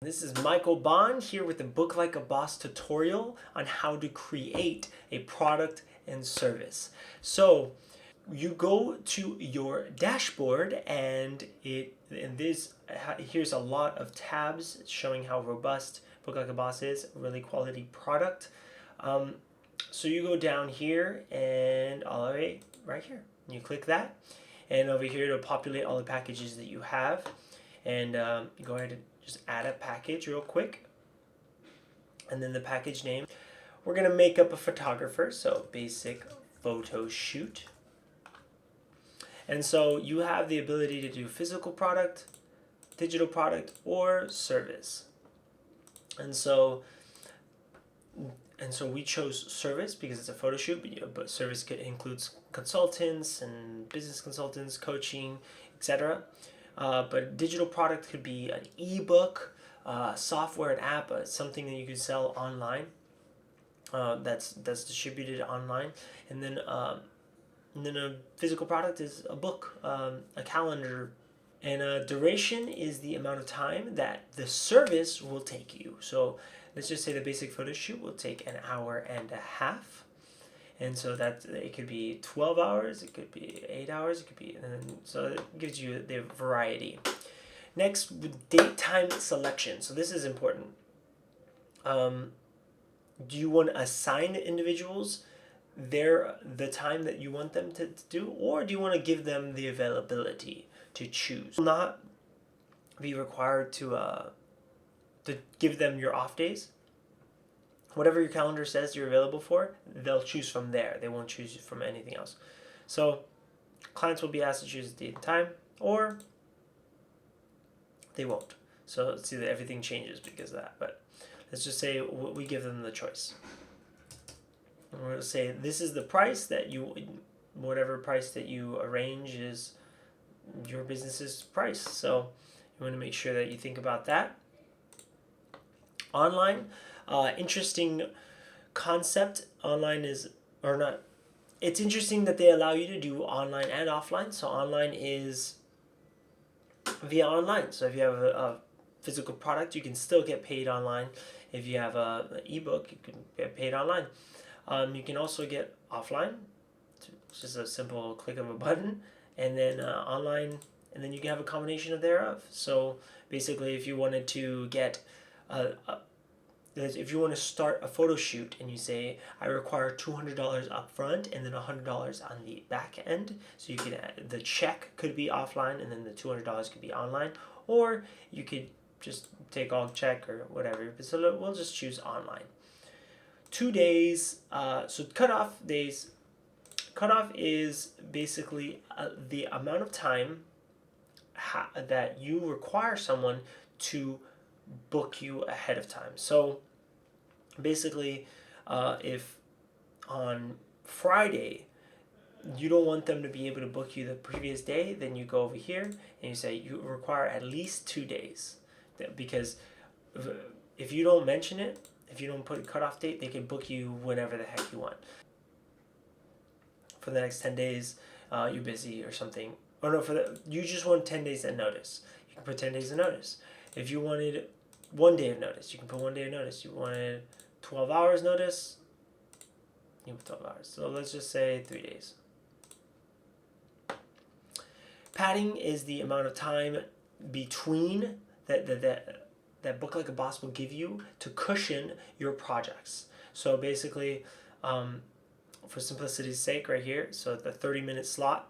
This is Michael Bond here with the Book Like a Boss tutorial on how to create a product and service. So you go to your dashboard and here's a lot of tabs showing how robust Book Like a Boss is, a really quality product. So you go down here and all the way right here. You click that, and over here it'll populate all the packages that you have. And you go ahead and just add a package real quick. And then the package name. We're going to make up a photographer, so basic photo shoot. And so you have the ability to do physical product, digital product, or service. And so we chose service because it's a photo shoot, but service includes consultants and business consultants, coaching, etc. But digital product could be an ebook, software, an app, something that you could sell online. That's distributed online, and then a physical product is a book, a calendar, and duration is the amount of time that the service will take you. So let's just say the basic photo shoot will take an hour and a half. And so that it could be 12 hours, it could be 8 hours, it could be, so it gives you the variety. Next, date time selection. So this is important. Do you want to assign individuals the time that you want them to do, or do you want to give them the availability to choose? Not be required to give them your off days. Whatever your calendar says you're available for, they'll choose from there. They won't choose from anything else. So clients will be asked to choose a date and time, or they won't. So let's see that everything changes because of that. But let's just say we give them the choice. And we're going to say this is the price that whatever price that you arrange is your business's price. So you want to make sure that you think about that. Online. Interesting concept. Online is, or not, it's interesting that they allow you to do online and offline. So online is via online. So if you have a physical product, you can still get paid online. If you have an ebook, you can get paid online. You can also get offline. It's just a simple click of a button, and then online, and then you can have a combination of thereof. So basically, if you wanted to get if you want to start a photo shoot and you say, I require $200 up front and then $100 on the back end, so you can the check could be offline and then the $200 could be online, or you could just take all check or whatever. So we'll just choose online. 2 days. So cutoff days. Cutoff is basically the amount of time that you require someone to book you ahead of time. So basically, if on Friday you don't want them to be able to book you the previous day, then you go over here and you say you require at least 2 days, because if you don't mention it, if you don't put a cutoff date, they can book you whenever the heck you want. For the next 10 days, you're busy or something. Or no, you just want 10 days of notice. You can put 10 days of notice. If you wanted 1 day of notice, you can put 1 day of notice. You wanted 12 hours notice, you can put 12 hours. So let's just say 3 days. Padding is the amount of time between that Book Like a Boss will give you to cushion your projects. So basically, for simplicity's sake right here, so the 30-minute slot,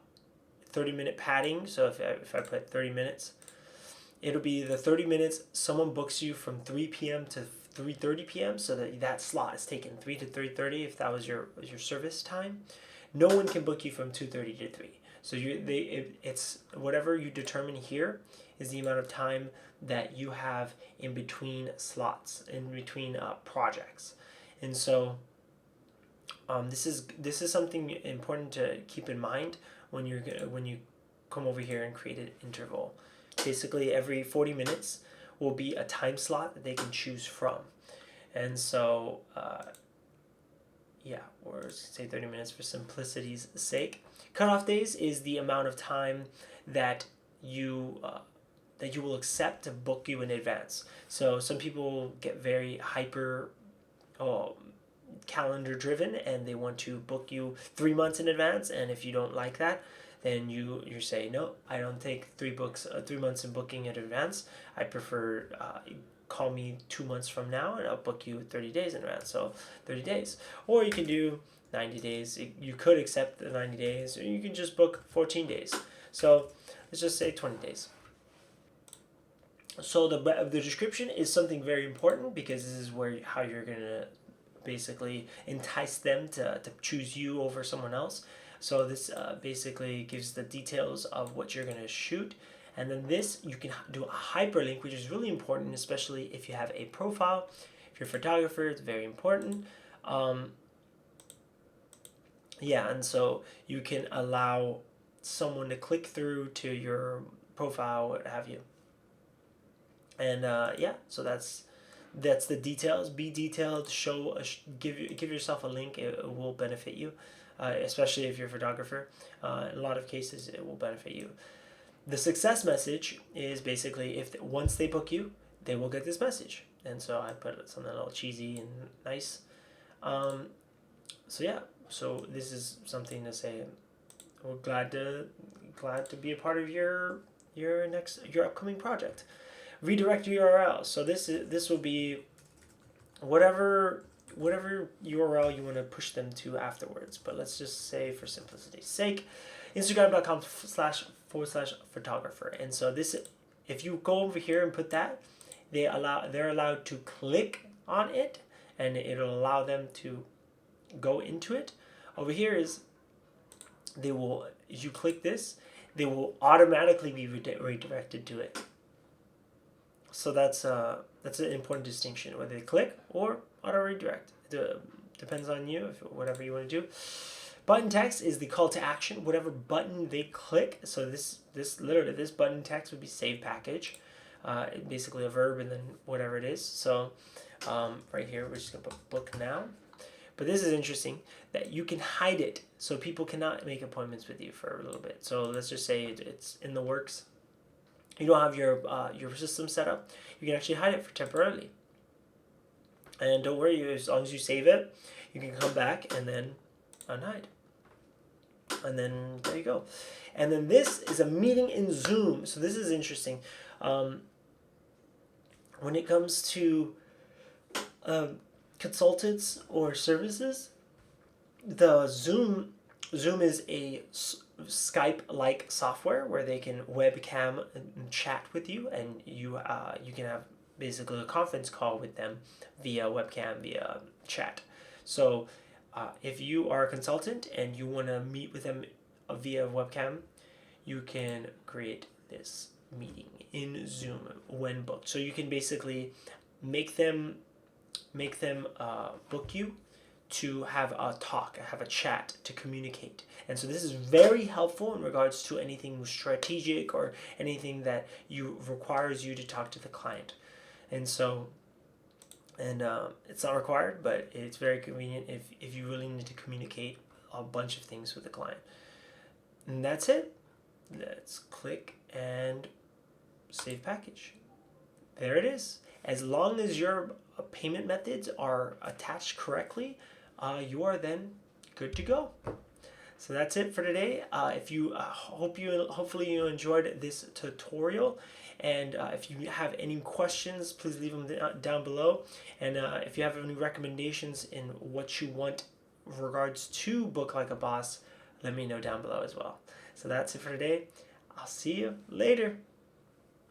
30-minute padding, so if I put 30 minutes, it'll be the 30 minutes someone books you from 3 p.m. to 3:30 p.m. so that slot is taken 3 to 3:30 if that was your service time. No one can book you from 2:30 to 3. So it's whatever you determine here is the amount of time that you have in between slots, in between projects. And so this is something important to keep in mind when you come over here and create an interval. Basically, every 40 minutes will be a time slot that they can choose from. And so, or say 30 minutes for simplicity's sake. Cutoff days is the amount of time that you that you will accept to book you in advance. So some people get very hyper calendar driven and they want to book you 3 months in advance, and if you don't like that, then you say no, I don't take 3 months in booking in advance. I prefer call me 2 months from now and I'll book you 30 days in advance. So 30 days, or you can do 90 days. You could accept the 90 days, or you can just book 14 days. So let's just say 20 days. So the description is something very important, because this is how you're gonna basically entice them to choose you over someone else. So this basically gives the details of what you're gonna shoot. And then this, you can do a hyperlink, which is really important, especially if you have a profile. If you're a photographer, it's very important. Yeah, and so you can allow someone to click through to your profile, what have you. And yeah, so that's the details. Be detailed. Give yourself a link. It will benefit you, especially if you're a photographer. In a lot of cases, it will benefit you. The success message is basically, if once they book you, they will get this message. And so I put something a little cheesy and nice. So yeah, so this is something to say. We're glad to be a part of your upcoming project. Redirect URL. So this will be whatever URL you want to push them to afterwards. But let's just say, for simplicity's sake, Instagram.com//photographer. And so this, if you go over here and put that, they're allowed to click on it, and it'll allow them to go into it. Over here is, as you click this, they will automatically be redirected to it. So that's an important distinction, whether they click or auto redirect. It depends on you, whatever you want to do. Button text is the call to action. Whatever button they click. So this button text would be save package, basically a verb and then whatever it is. So right here we're just gonna put book now. But this is interesting, that you can hide it, so people cannot make appointments with you for a little bit. So let's just say it's in the works. You don't have your system set up. You can actually hide it for temporarily. And don't worry, as long as you save it, you can come back and then unhide. And then there you go. And then this is a meeting in Zoom. So this is interesting. When it comes to consultants or services, the Zoom is a Skype-like software where they can webcam and chat with you, and you can have basically a conference call with them via webcam, via chat. So if you are a consultant and you want to meet with them via webcam, you can create this meeting in Zoom when booked. So you can basically make them book you to have a talk, have a chat, to communicate. And so this is very helpful in regards to anything strategic or anything that requires you to talk to the client. And so, it's not required, but it's very convenient if you really need to communicate a bunch of things with the client. And that's it. Let's click and save package. There it is. As long as your payment methods are attached correctly, you are then good to go. So that's it for today. If you hopefully you enjoyed this tutorial, and if you have any questions, please leave them down below. And if you have any recommendations in what you want in regards to Book Like a Boss, let me know down below as well. So that's it for today. I'll see you later.